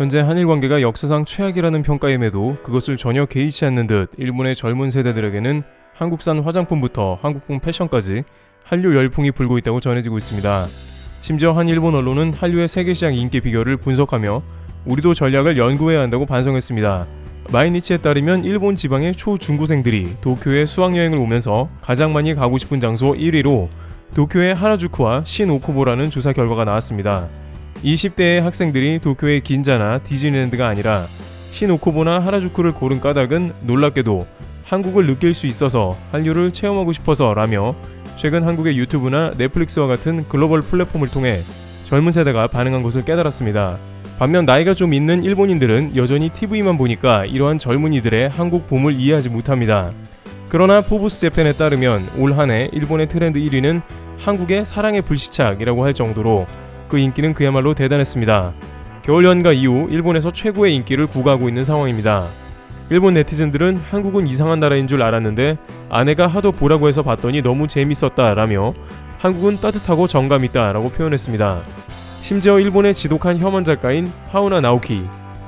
현재 한일 관계가 역사상 최악이라는 평가임에도 그것을 전혀 개의치 않는 듯 일본의 젊은 세대들에게는 한국산 화장품부터 한국풍 패션까지 한류 열풍이 불고 있다고 전해지고 있습니다. 심지어 한 일본 언론은 한류의 세계시장 인기 비결을 분석하며 우리도 전략을 연구해야 한다고 반성했습니다. 마이니치에 따르면 일본 지방의 초중고생들이 도쿄에 수학여행을 오면서 가장 많이 가고 싶은 장소 1위로 도쿄의 하라주쿠와 신오쿠보라는 조사 결과가 나왔습니다. 20대의 학생들이 도쿄의 긴자나 디즈니랜드가 아니라 신오쿠보나 하라주쿠를 고른 까닭은 놀랍게도 한국을 느낄 수 있어서 한류를 체험하고 싶어서 라며 최근 한국의 유튜브나 넷플릭스와 같은 글로벌 플랫폼을 통해 젊은 세대가 반응한 것을 깨달았습니다. 반면 나이가 좀 있는 일본인들은 여전히 TV만 보니까 이러한 젊은이들의 한국 봄을 이해하지 못합니다. 그러나 포브스 재팬에 따르면 올 한해 일본의 트렌드 1위는 한국의 사랑의 불시착이라고 할 정도로 그 인기는 그야말로 대단했습니다. 겨울 연가 이후 일본에서 최고의 인기를 구가하고 있는 상황입니다. 일본 네티즌들은 한국은 이상한 나라인 줄 알았는데 아내가 하도 보라고 해서 봤더니 너무 재밌었다 라며 한국은 따뜻하고 정감있다 라고 표현했습니다. 심지어 일본의 지독한 혐한 작가인 하우나 나오키,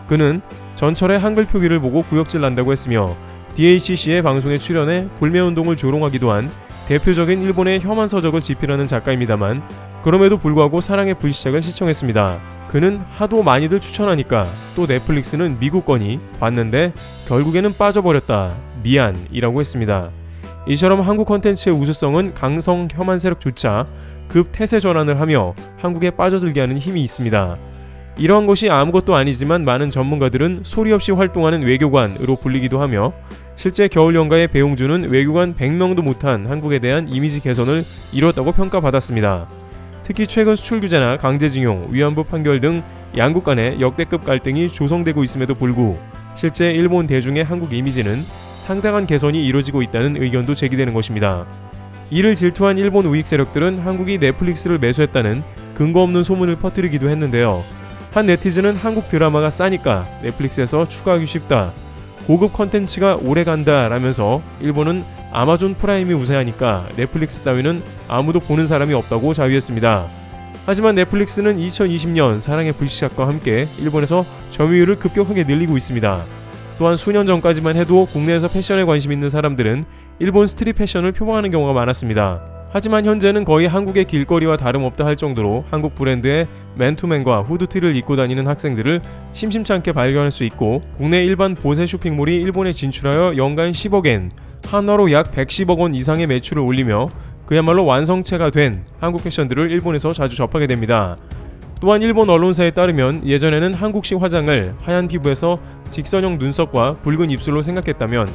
그는 전철의 한글 표기를 보고 구역질 난다고 했으며 DHC의 방송에 출연해 불매운동을 조롱하기도 한 대표적인 일본의 혐한 서적을 집필하는 작가입니다만 그럼에도 불구하고 사랑의 불시착을 시청했습니다. 그는 하도 많이들 추천하니까 또 넷플릭스는 미국 거니 봤는데 결국에는 빠져버렸다. 미안이라고 했습니다. 이처럼 한국 콘텐츠의 우수성은 강성 혐한 세력조차 급 태세 전환을 하며 한국에 빠져들게 하는 힘이 있습니다. 이러한 것이 아무것도 아니지만 많은 전문가들은 소리 없이 활동하는 외교관으로 불리기도 하며 실제 겨울 연가의 배용준은 외교관 100명도 못한 한국에 대한 이미지 개선을 이뤘다고 평가받았습니다. 특히 최근 수출 규제나 강제징용, 위안부 판결 등 양국 간의 역대급 갈등이 조성되고 있음에도 불구 실제 일본 대중의 한국 이미지는 상당한 개선이 이루어지고 있다는 의견도 제기되는 것입니다. 이를 질투한 일본 우익 세력들은 한국이 넷플릭스를 매수했다는 근거 없는 소문을 퍼뜨리기도 했는데요. 한 네티즌은 한국 드라마가 싸니까 넷플릭스에서 추가하기 쉽다, 고급 컨텐츠가 오래간다 라면서 일본은 아마존 프라임이 우세하니까 넷플릭스 따위는 아무도 보는 사람이 없다고 자위했습니다. 하지만 넷플릭스는 2020년 사랑의 불시착과 함께 일본에서 점유율을 급격하게 늘리고 있습니다. 또한 수년 전까지만 해도 국내에서 패션에 관심 있는 사람들은 일본 스트릿 패션을 표방하는 경우가 많았습니다. 하지만 현재는 거의 한국의 길거리와 다름없다 할 정도로 한국 브랜드의 맨투맨과 후드티를 입고 다니는 학생들을 심심치 않게 발견할 수 있고 국내 일반 보세 쇼핑몰이 일본에 진출하여 연간 10억엔, 한화로 약 110억 원 이상의 매출을 올리며 그야말로 완성체가 된 한국 패션들을 일본에서 자주 접하게 됩니다. 또한 일본 언론사에 따르면 예전에는 한국식 화장을 하얀 피부에서 직선형 눈썹과 붉은 입술로 생각했다면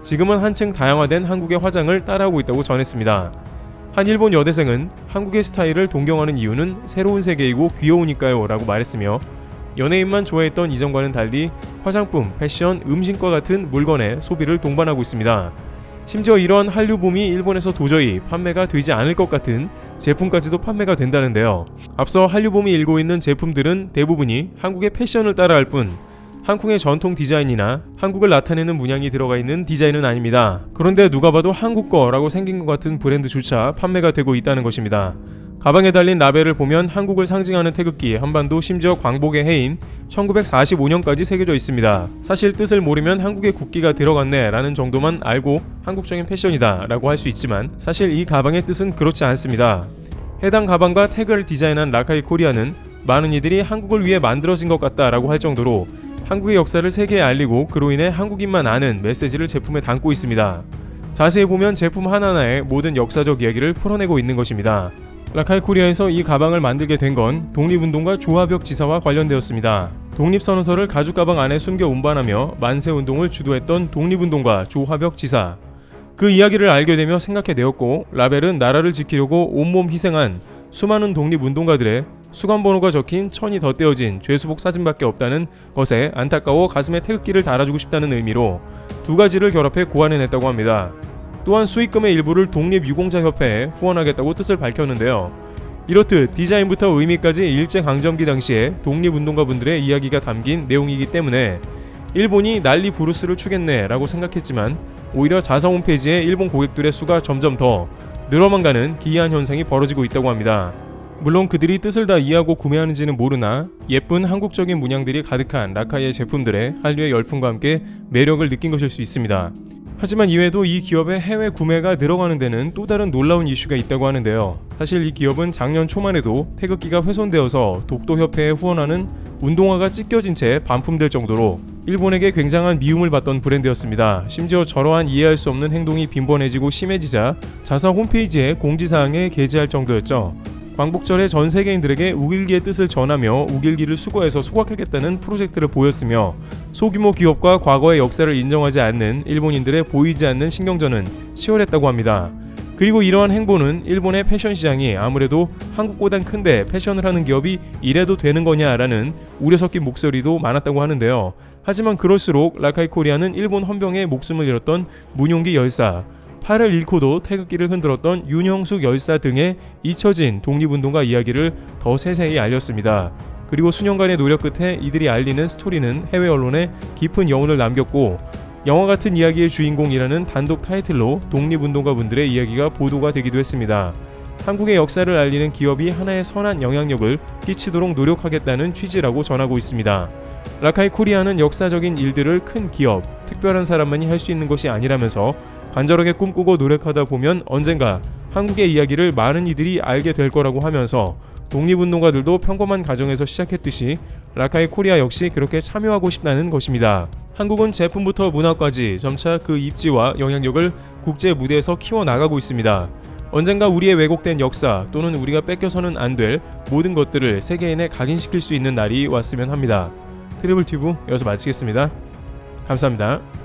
지금은 한층 다양화된 한국의 화장을 따라하고 있다고 전했습니다. 한 일본 여대생은 한국의 스타일을 동경하는 이유는 새로운 세계이고 귀여우니까요 라고 말했으며 연예인만 좋아했던 이전과는 달리 화장품, 패션, 음식과 같은 물건의 소비를 동반하고 있습니다. 심지어 이러한 한류 붐이 일본에서 도저히 판매가 되지 않을 것 같은 제품까지도 판매가 된다는데요. 앞서 한류 붐이 일고 있는 제품들은 대부분이 한국의 패션을 따라할 뿐 한국의 전통 디자인이나 한국을 나타내는 문양이 들어가 있는 디자인은 아닙니다. 그런데 누가 봐도 한국 거라고 생긴 것 같은 브랜드조차 판매가 되고 있다는 것입니다. 가방에 달린 라벨을 보면 한국을 상징하는 태극기, 한반도, 심지어 광복의 해인 1945년까지 새겨져 있습니다. 사실 뜻을 모르면 한국의 국기가 들어갔네 라는 정도만 알고 한국적인 패션이다 라고 할 수 있지만 사실 이 가방의 뜻은 그렇지 않습니다. 해당 가방과 태그를 디자인한 라카이 코리아는 많은 이들이 한국을 위해 만들어진 것 같다 라고 할 정도로 한국의 역사를 세계에 알리고 그로 인해 한국인만 아는 메시지를 제품에 담고 있습니다. 자세히 보면 제품 하나하나의 모든 역사적 이야기를 풀어내고 있는 것입니다. 라카이 코리아에서 이 가방을 만들게 된 건 독립운동가 조화벽 지사와 관련되었습니다. 독립선언서를 가죽 가방 안에 숨겨 운반하며 만세운동을 주도했던 독립운동가 조화벽 지사. 그 이야기를 알게 되며 생각해내었고 라벨은 나라를 지키려고 온몸 희생한 수많은 독립운동가들의 수감번호가 적힌 천이 덧대어진 죄수복 사진밖에 없다는 것에 안타까워 가슴에 태극기를 달아주고 싶다는 의미로 두 가지를 결합해 고안해냈다고 합니다. 또한 수익금의 일부를 독립유공자협회에 후원하겠다고 뜻을 밝혔는데요. 이렇듯 디자인부터 의미까지 일제강점기 당시에 독립운동가분들의 이야기가 담긴 내용이기 때문에 일본이 난리 부르스를 추겠네 라고 생각했지만 오히려 자사 홈페이지에 일본 고객들의 수가 점점 더 늘어만 가는 기이한 현상이 벌어지고 있다고 합니다. 물론 그들이 뜻을 다 이해하고 구매하는지는 모르나 예쁜 한국적인 문양들이 가득한 라카이의 제품들에 한류의 열풍과 함께 매력을 느낀 것일 수 있습니다. 하지만 이외에도 이 기업의 해외 구매가 늘어가는 데는 또 다른 놀라운 이슈가 있다고 하는데요. 사실 이 기업은 작년 초만 해도 태극기가 훼손되어서 독도협회에 후원하는 운동화가 찢겨진 채 반품될 정도로 일본에게 굉장한 미움을 받던 브랜드였습니다. 심지어 저러한 이해할 수 없는 행동이 빈번해지고 심해지자 자사 홈페이지에 공지사항에 게재할 정도였죠. 광복절에 전 세계인들에게 우길기의 뜻을 전하며 우길기를 수거해서 소각하겠다는 프로젝트를 보였으며 소규모 기업과 과거의 역사를 인정하지 않는 일본인들의 보이지 않는 신경전은 치열했다고 합니다. 그리고 이러한 행보는 일본의 패션 시장이 아무래도 한국보단 큰데 패션을 하는 기업이 이래도 되는 거냐라는 우려 섞인 목소리도 많았다고 하는데요. 하지만 그럴수록 라카이 코리아는 일본 헌병에 목숨을 잃었던 문용기 열사, 팔을 잃고도 태극기를 흔들었던 윤형숙 열사 등의 잊혀진 독립운동가 이야기를 더 세세히 알렸습니다. 그리고 수년간의 노력 끝에 이들이 알리는 스토리는 해외 언론에 깊은 여운을 남겼고 영화 같은 이야기의 주인공이라는 단독 타이틀로 독립운동가분들의 이야기가 보도가 되기도 했습니다. 한국의 역사를 알리는 기업이 하나의 선한 영향력을 끼치도록 노력하겠다는 취지라고 전하고 있습니다. 라카이 코리아는 역사적인 일들을 큰 기업, 특별한 사람만이 할 수 있는 것이 아니라면서 간절하게 꿈꾸고 노력하다 보면 언젠가 한국의 이야기를 많은 이들이 알게 될 거라고 하면서 독립운동가들도 평범한 가정에서 시작했듯이 라카이 코리아 역시 그렇게 참여하고 싶다는 것입니다. 한국은 제품부터 문화까지 점차 그 입지와 영향력을 국제 무대에서 키워나가고 있습니다. 언젠가 우리의 왜곡된 역사 또는 우리가 뺏겨서는 안 될 모든 것들을 세계인에 각인시킬 수 있는 날이 왔으면 합니다. 트리블 튜브 여기서 마치겠습니다. 감사합니다.